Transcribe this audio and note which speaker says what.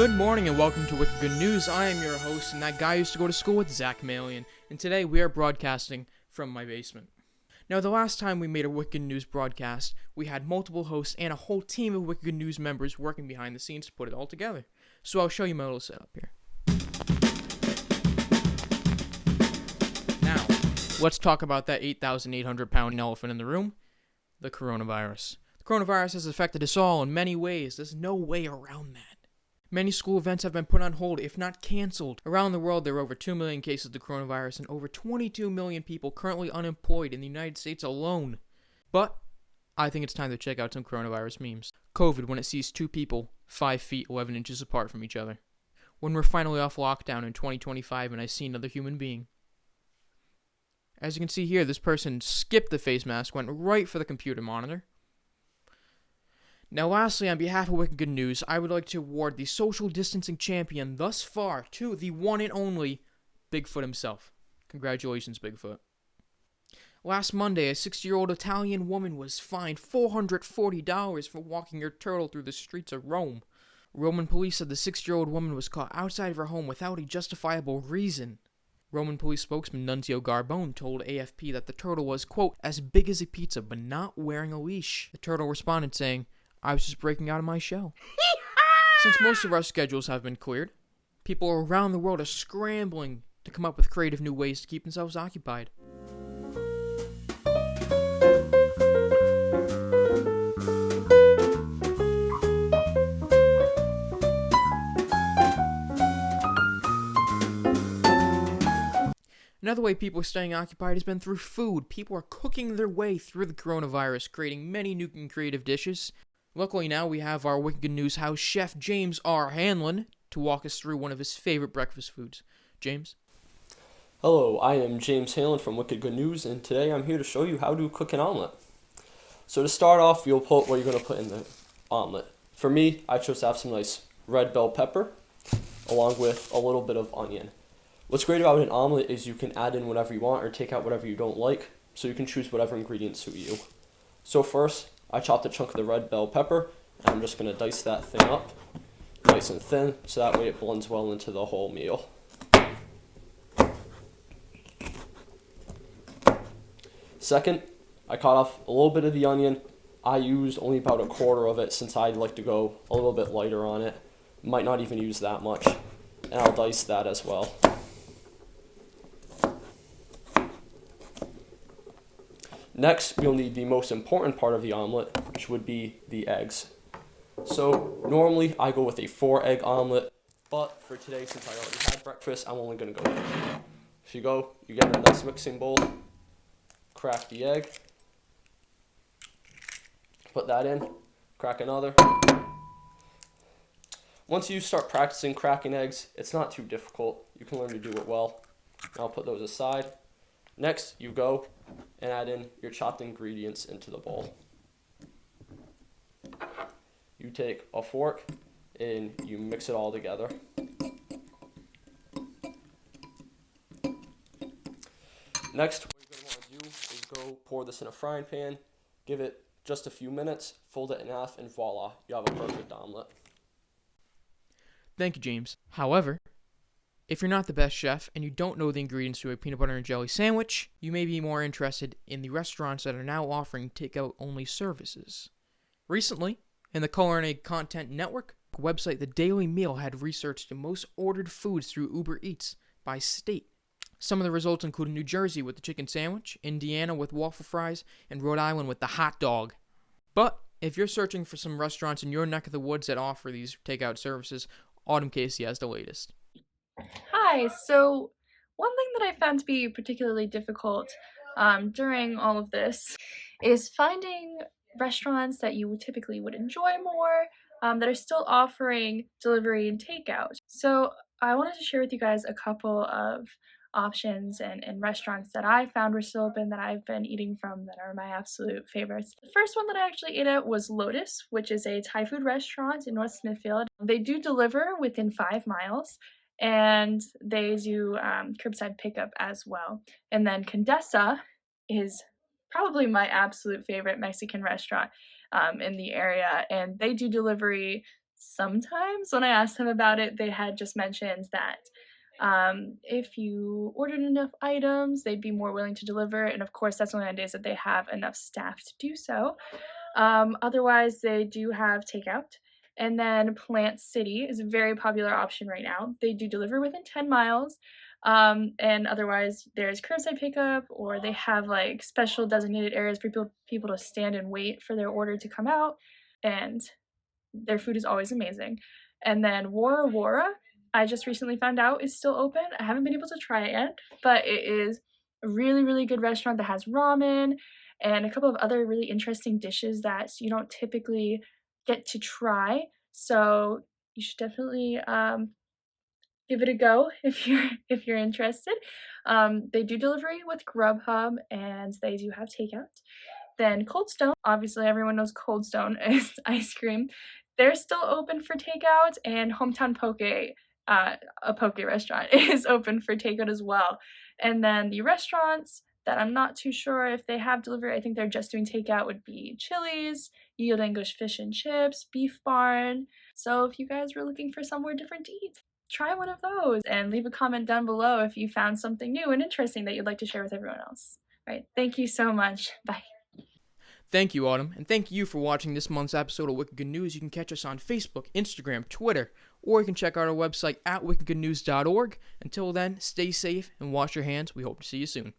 Speaker 1: Good morning and welcome to Wicked Good News. I am your host and that guy used to go to school with, Zach Malian, and today we are broadcasting from my basement. Now, the last time we made a Wicked News broadcast, we had multiple hosts and a whole team of Wicked News members working behind the scenes to put it all together. So I'll show you my little setup here. Now, let's talk about that 8,800-pound elephant in the room, the coronavirus. The coronavirus has affected us all in many ways. There's no way around that. Many school events have been put on hold, if not canceled. Around the world, there are over 2 million cases of the coronavirus and over 22 million people currently unemployed in the United States alone. But I think it's time to check out some coronavirus memes. COVID when it sees two people 5 feet 11 inches apart from each other. When we're finally off lockdown in 2025 and I see another human being. As you can see here, this person skipped the face mask, went right for the computer monitor. Now lastly, on behalf of Wicked Good News, I would like to award the social distancing champion thus far to the one and only Bigfoot himself. Congratulations, Bigfoot. Last Monday, a 60-year-old Italian woman was fined $440 for walking her turtle through the streets of Rome. Roman police said the 60-year-old woman was caught outside of her home without a justifiable reason. Roman police spokesman Nunzio Garbone told AFP that the turtle was, quote, as big as a pizza but not wearing a leash. The turtle responded saying, I was just breaking out of my shell. Since most of our schedules have been cleared, people around the world are scrambling to come up with creative new ways to keep themselves occupied. Another way people are staying occupied has been through food. People are cooking their way through the coronavirus, creating many new and creative dishes. Luckily now we have our Wicked Good News house chef, James R. Hanlon, to walk us through one of his favorite breakfast foods. James?
Speaker 2: Hello, I am James Hanlon from Wicked Good News, and today I'm here to show you how to cook an omelet. So to start off, you'll put what you're going to put in the omelet. For me, I chose to have some nice red bell pepper, along with a little bit of onion. What's great about an omelet is you can add in whatever you want or take out whatever you don't like, so you can choose whatever ingredients suit you. So first, I chopped a chunk of the red bell pepper, and I'm just going to dice that thing up nice and thin, so that way it blends well into the whole meal. Second, I cut off a little bit of the onion. I used only about a quarter of it since I'd like to go a little bit lighter on it. Might not even use that much, and I'll dice that as well. Next, you'll need the most important part of the omelet, which would be the eggs. So, normally I go with a 4-egg omelet, but for today, since I already had breakfast, I'm only going to go with 2. So you get a nice mixing bowl, crack the egg, put that in, crack another. Once you start practicing cracking eggs, it's not too difficult. You can learn to do it well. I'll put those aside. Next, you go and add in your chopped ingredients into the bowl. You take a fork and you mix it all together. Next, what you're going to want to do is go pour this in a frying pan, give it just a few minutes, fold it in half, and voila, you have a perfect omelet.
Speaker 1: Thank you, James. However, if you're not the best chef and you don't know the ingredients to a peanut butter and jelly sandwich, you may be more interested in the restaurants that are now offering takeout-only services. Recently, in the Culinary Content Network website, the Daily Meal had researched the most ordered foods through Uber Eats by state. Some of the results include New Jersey with the chicken sandwich, Indiana with waffle fries, and Rhode Island with the hot dog. But if you're searching for some restaurants in your neck of the woods that offer these takeout services, Autumn Casey has the latest.
Speaker 3: Hi, so one thing that I found to be particularly difficult during all of this is finding restaurants that you typically would enjoy more that are still offering delivery and takeout. So I wanted to share with you guys a couple of options and restaurants that I found were still open that I've been eating from that are my absolute favorites. The first one that I actually ate at was Lotus, which is a Thai food restaurant in North Smithfield. They do deliver within 5 miles. And they do curbside pickup as well. And then Condesa is probably my absolute favorite Mexican restaurant in the area, and they do delivery sometimes when I asked them about it, they had just mentioned that if you ordered enough items, they'd be more willing to deliver. And of course, that's only on days that they have enough staff to do so. Otherwise, they do have takeout. And then Plant City is a very popular option right now. They do deliver within 10 miles. And otherwise, there's curbside pickup, or they have like special designated areas for people to stand and wait for their order to come out. And their food is always amazing. And then Wara Wara, I just recently found out, is still open. I haven't been able to try it yet, but it is a really, really good restaurant that has ramen and a couple of other really interesting dishes that you don't typically get to try. So you should definitely give it a go if you're interested. They do delivery with Grubhub, and they do have takeout. Then Cold Stone, obviously everyone knows Cold Stone is ice cream. They're still open for takeout, and Hometown Poke, a poke restaurant, is open for takeout as well. And then the restaurants that I'm not too sure if they have delivery, I think they're just doing takeout, would be Chili's, Yield English Fish and Chips, Beef Barn. So if you guys were looking for somewhere different to eat, try one of those and leave a comment down below if you found something new and interesting that you'd like to share with everyone else. All right, thank you so much. Bye.
Speaker 1: Thank you, Autumn, and thank you for watching this month's episode of Wicked Good News. You can catch us on Facebook, Instagram, Twitter, or you can check out our website at wickedgoodnews.org. Until then, stay safe and wash your hands. We hope to see you soon.